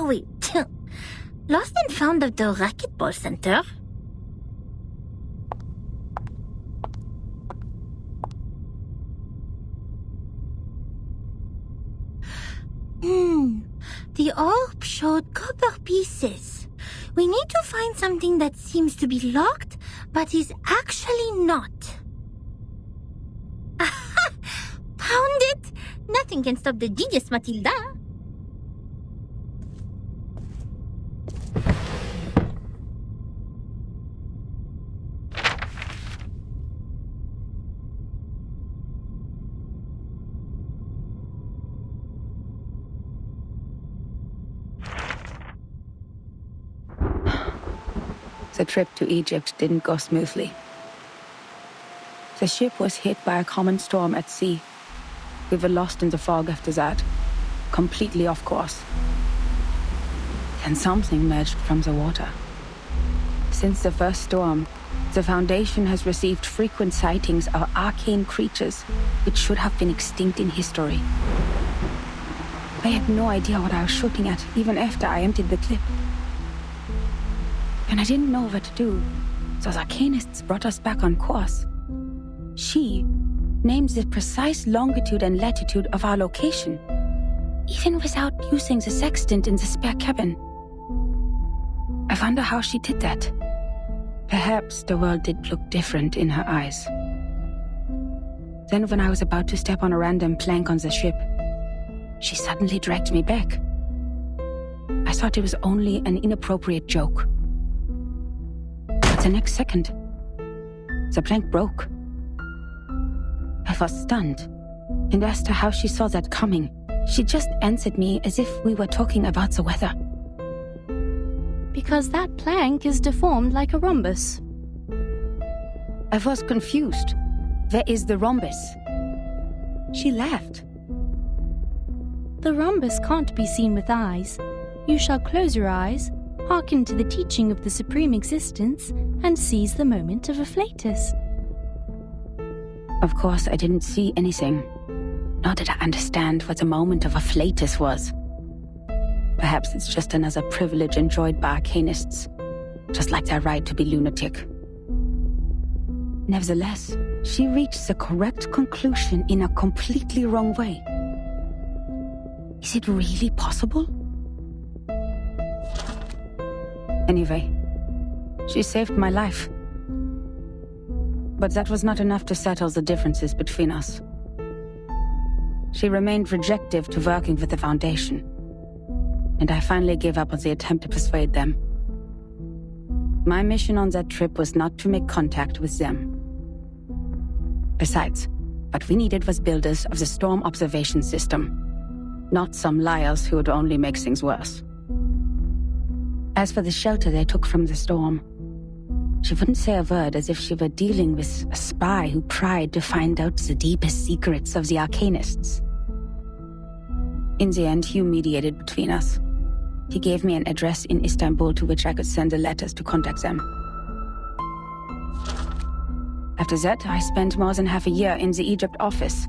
wait. Lost and found of the racquetball center. The orb showed copper pieces. We need to find something that seems to be locked, but is actually not. Aha! Found it! Nothing can stop the genius, Matilda. The trip to Egypt didn't go smoothly. The ship was hit by a common storm at sea. We were lost in the fog after that, completely off course. Then something emerged from the water. Since the first storm, the Foundation has received frequent sightings of arcane creatures which should have been extinct in history. I had no idea what I was shooting at, even after I emptied the clip. And I didn't know what to do, so the arcanists brought us back on course. She named the precise longitude and latitude of our location, even without using the sextant in the spare cabin. I wonder how she did that. Perhaps the world did look different in her eyes. Then when I was about to step on a random plank on the ship, she suddenly dragged me back. I thought it was only an inappropriate joke. The next second, the plank broke. I was stunned, and as to how she saw that coming, she just answered me as if we were talking about the weather. Because that plank is deformed like a rhombus. I was confused. Where is the rhombus? She laughed. The rhombus can't be seen with eyes. You shall close your eyes, hearken to the teaching of the Supreme Existence, and seize the moment of a flatus. Of course, I didn't see anything. Nor did I understand what the moment of a flatus was. Perhaps it's just another privilege enjoyed by arcanists, just like their right to be lunatic. Nevertheless, she reached the correct conclusion in a completely wrong way. Is it really possible? Anyway, she saved my life. But that was not enough to settle the differences between us. She remained rejective to working with the Foundation, and I finally gave up on the attempt to persuade them. My mission on that trip was not to make contact with them. Besides, what we needed was builders of the storm observation system, not some liars who would only make things worse. As for the shelter they took from the storm, she wouldn't say a word, as if she were dealing with a spy who tried to find out the deepest secrets of the Arcanists. In the end, Hugh mediated between us. He gave me an address in Istanbul to which I could send the letters to contact them. After that, I spent more than half a year in the Egypt office.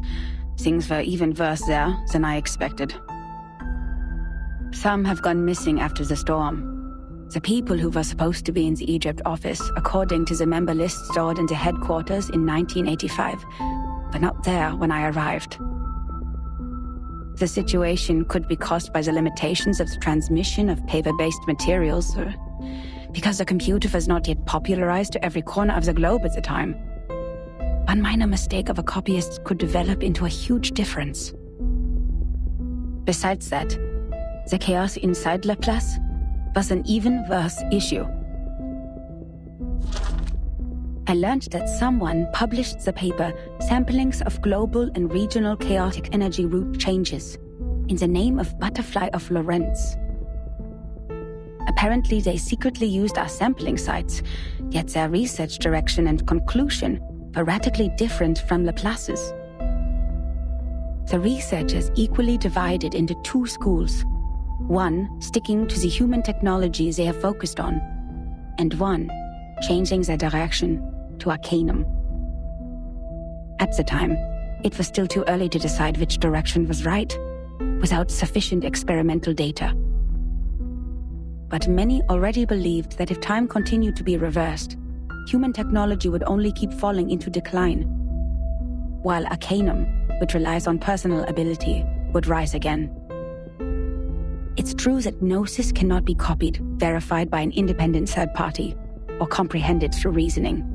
Things were even worse there than I expected. Some have gone missing after the storm. The people who were supposed to be in the Egypt office, according to the member list stored in the headquarters in 1985, were not there when I arrived. The situation could be caused by the limitations of the transmission of paper-based materials, or because the computer was not yet popularized to every corner of the globe at the time. One minor mistake of a copyist could develop into a huge difference. Besides that, the chaos inside Laplace was an even worse issue. I learned that someone published the paper Samplings of Global and Regional Chaotic Energy Route Changes in the name of Butterfly of Lorentz. Apparently they secretly used our sampling sites, yet their research direction and conclusion were radically different from Laplace's. The researchers equally divided into two schools. One sticking to the human technology they have focused on, and one changing their direction to Arcanum. At the time, it was still too early to decide which direction was right, without sufficient experimental data. But many already believed that if time continued to be reversed, human technology would only keep falling into decline, while Arcanum, which relies on personal ability, would rise again. It's true that Gnosis cannot be copied, verified by an independent third party, or comprehended through reasoning.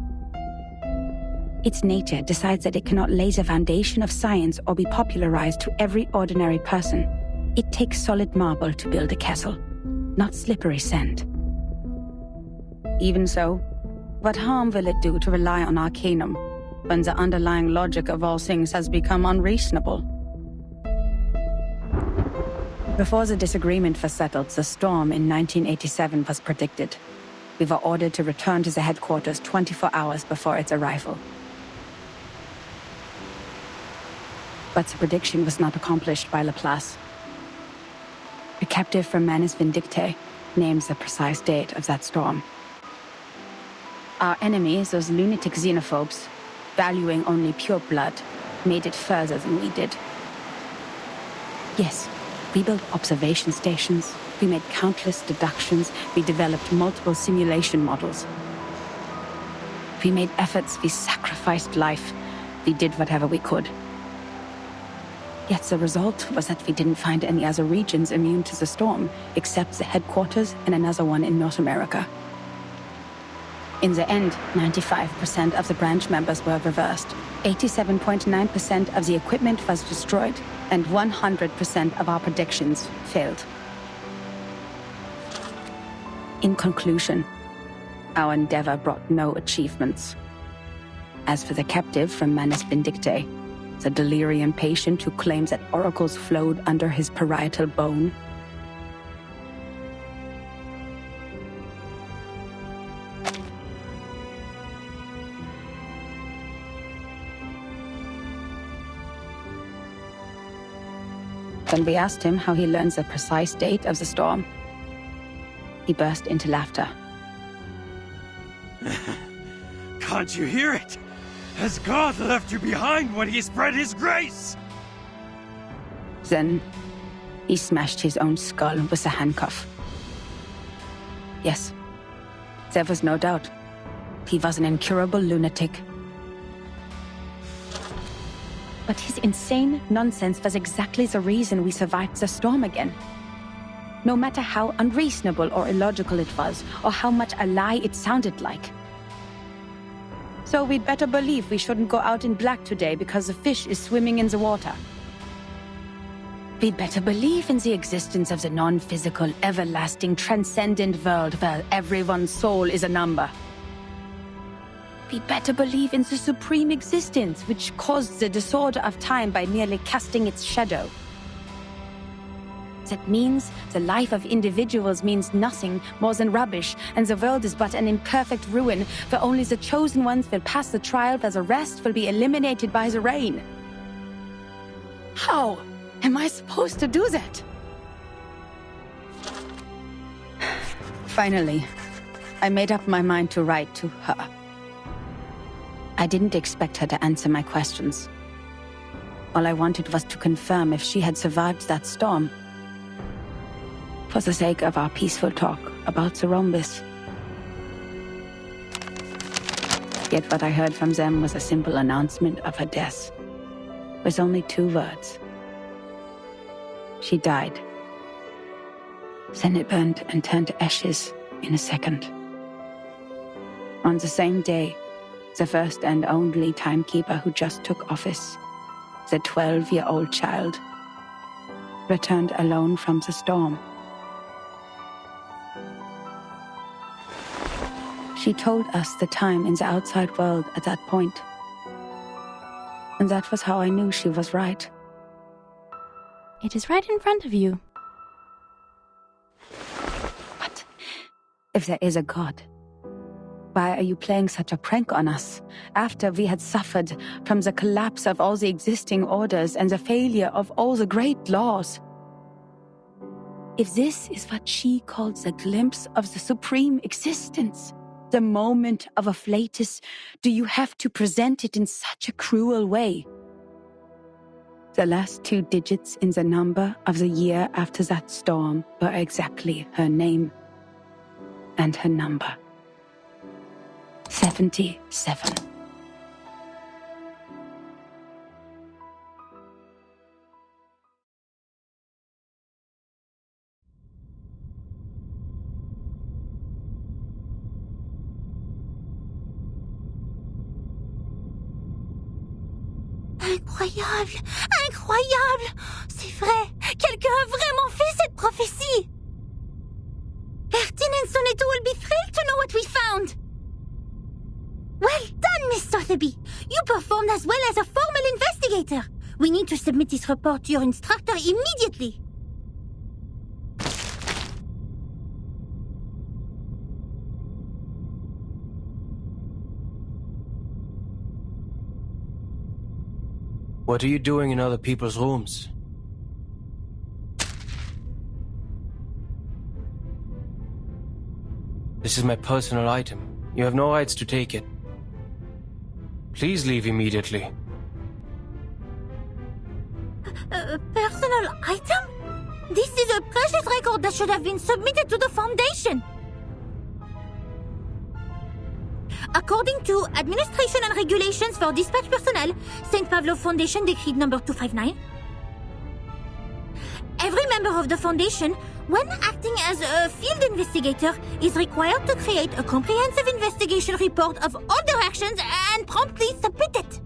Its nature decides that it cannot lay the foundation of science or be popularized to every ordinary person. It takes solid marble to build a castle, not slippery sand. Even so, what harm will it do to rely on Arcanum when the underlying logic of all things has become unreasonable? Before the disagreement was settled, the storm in 1987 was predicted. We were ordered to return to the headquarters 24 hours before its arrival. But the prediction was not accomplished by Laplace. A captive from Manus Vindictae names the precise date of that storm. Our enemies, those lunatic xenophobes, valuing only pure blood, made it further than we did. Yes, we built observation stations, we made countless deductions, we developed multiple simulation models. We made efforts, we sacrificed life, we did whatever we could. Yet the result was that we didn't find any other regions immune to the storm, except the headquarters and another one in North America. In the end, 95% of the branch members were reversed, 87.9% of the equipment was destroyed, and 100% of our predictions failed. In conclusion, our endeavor brought no achievements. As for the captive from Manus Vindictae, the delirium patient who claims that oracles flowed under his parietal bone, when we asked him how he learns the precise date of the storm, he burst into laughter. Can't you hear it? Has God left you behind when he spread his grace? Then, he smashed his own skull with a handcuff. Yes, there was no doubt. He was an incurable lunatic. But his insane nonsense was exactly the reason we survived the storm again. No matter how unreasonable or illogical it was, or how much a lie it sounded like. So we'd better believe we shouldn't go out in black today because the fish is swimming in the water. We'd better believe in the existence of the non-physical, everlasting, transcendent world where everyone's soul is a number. We'd better believe in the supreme existence which caused the disorder of time by merely casting its shadow. That means the life of individuals means nothing more than rubbish, and the world is but an imperfect ruin, where only the chosen ones will pass the trial, where the rest will be eliminated by the rain. How am I supposed to do that? Finally, I made up my mind to write to her. I didn't expect her to answer my questions. All I wanted was to confirm if she had survived that storm. For the sake of our peaceful talk about the rhombus. Yet what I heard from them was a simple announcement of her death, with only 2 words. She died. Then it burned and turned to ashes in a second. On the same day, the first and only timekeeper who just took office, the 12-year-old child, returned alone from the storm. She told us the time in the outside world at that point. And that was how I knew she was right. It is right in front of you. But if there is a God, why are you playing such a prank on us after we had suffered from the collapse of all the existing orders and the failure of all the great laws? If this is what she calls a glimpse of the supreme existence, the moment of afflatus, do you have to present it in such a cruel way? The last 2 digits in the number of the year after that storm were exactly her name, and her number. 77. Incroyable! Incroyable! C'est vrai! Quelqu'un a vraiment fait cette prophétie! Ertin and Soneto will be thrilled to know what we found! Well done, Miss Sotheby! You performed as well as a formal investigator! We need to submit this report to your instructor immediately! What are you doing in other people's rooms? This is my personal item. You have no rights to take it. Please leave immediately. Personal item? This is a precious record that should have been submitted to the Foundation! According to Administration and Regulations for Dispatch Personnel, St. Pavlov Foundation Decree number 259, every member of the Foundation, when acting as a field investigator, is required to create a comprehensive investigation report of all their actions and promptly submit it.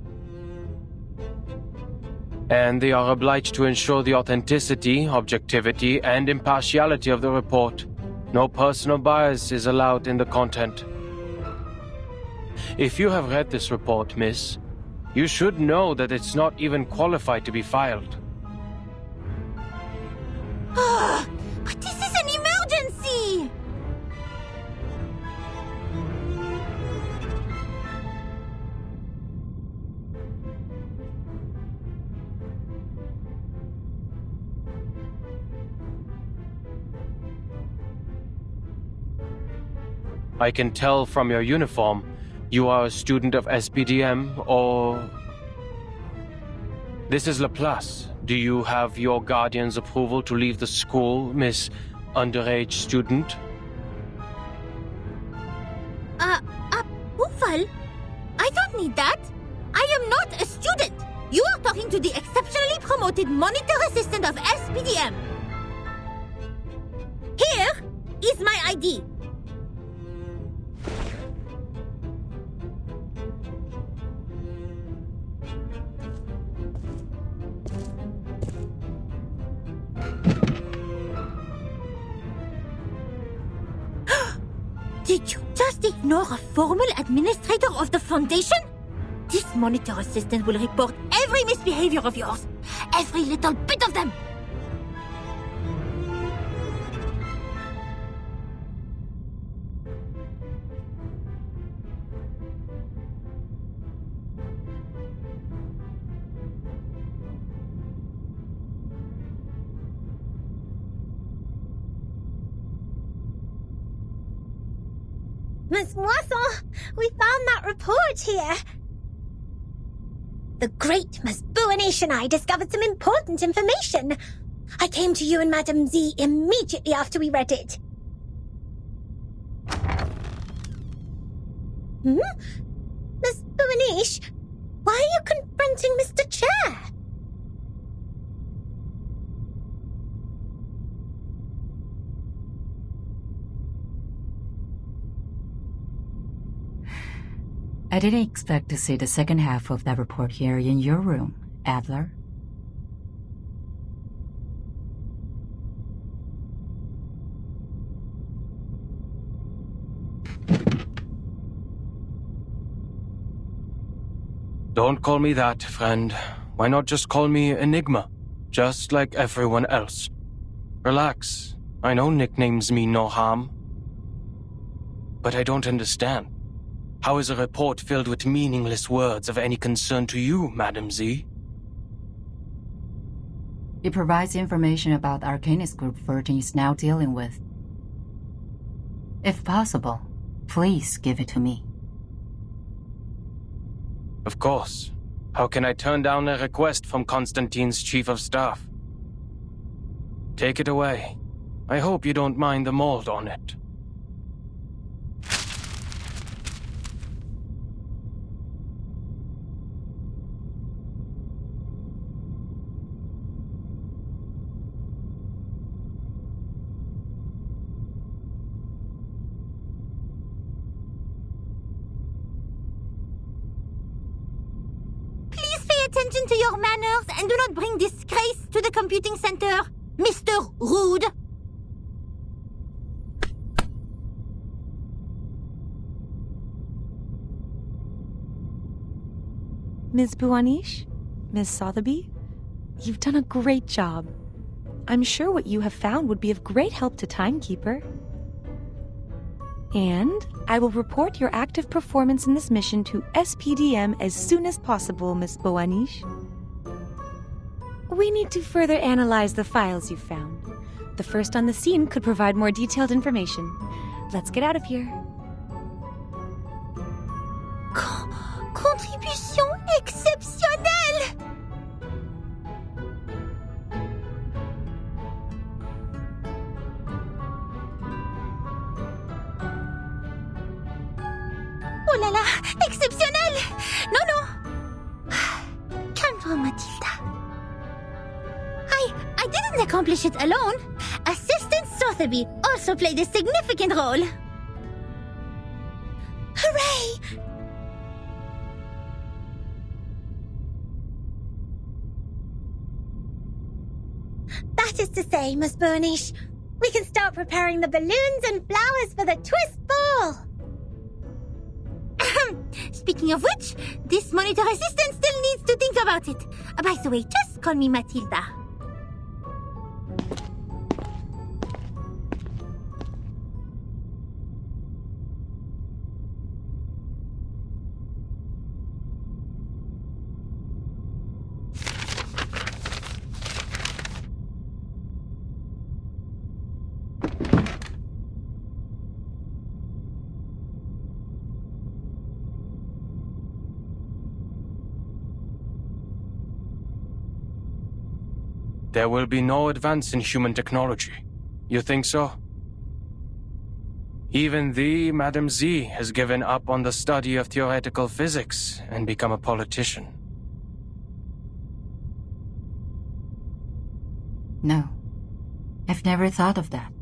And they are obliged to ensure the authenticity, objectivity, and impartiality of the report. No personal bias is allowed in the content. If you have read this report, miss, you should know that it's not even qualified to be filed. But this is an emergency! I can tell from your uniform you are a student of SPDM, or... This is Laplace. Do you have your guardian's approval to leave the school, Miss Underage Student? Approval? I don't need that. I am not a student. You are talking to the exceptionally promoted monitor assistant of SPDM. Here is my ID. Did you just ignore a formal administrator of the Foundation? This monitor assistant will report every misbehavior of yours. Every little bit of them. Miss Moisson, we found that report here. The great Miss Buanish and I discovered some important information. I came to you and Madame Z immediately after we read it. Miss Buanish, why are you confronting Mr. Chair? I didn't expect to see the second half of that report here in your room, Adler. Don't call me that, friend. Why not just call me Enigma? Just like everyone else. Relax. I know nicknames mean no harm. But I don't understand. How is a report filled with meaningless words of any concern to you, Madam Z? It provides information about the Arcanist Group 13 is now dealing with. If possible, please give it to me. Of course. How can I turn down a request from Constantine's Chief of Staff? Take it away. I hope you don't mind the mold on it. attention to your manners and do not bring disgrace to the computing center, Mr. Rude. Ms. Buanish? Ms. Sotheby? You've done a great job. I'm sure what you have found would be of great help to Timekeeper. And I will report your active performance in this mission to SPDM as soon as possible, Ms. Buanish. We need to further analyze the files you found. The first on the scene could provide more detailed information. Let's get out of here. Contribution exceptionnelle! Oh là là, exceptionnel! Non, non! Calme-toi, Mathilda. I didn't accomplish it alone. Assistant Sotheby also played a significant role. Hooray! That is to say, Miss Burnish, we can start preparing the balloons and flowers for the twist ball. Speaking of which, this monitor assistant still needs to think about it. By the way, just call me Mathilda. There will be no advance in human technology. You think so? Even thee, Madam Z, has given up on the study of theoretical physics and become a politician. No. I've never thought of that.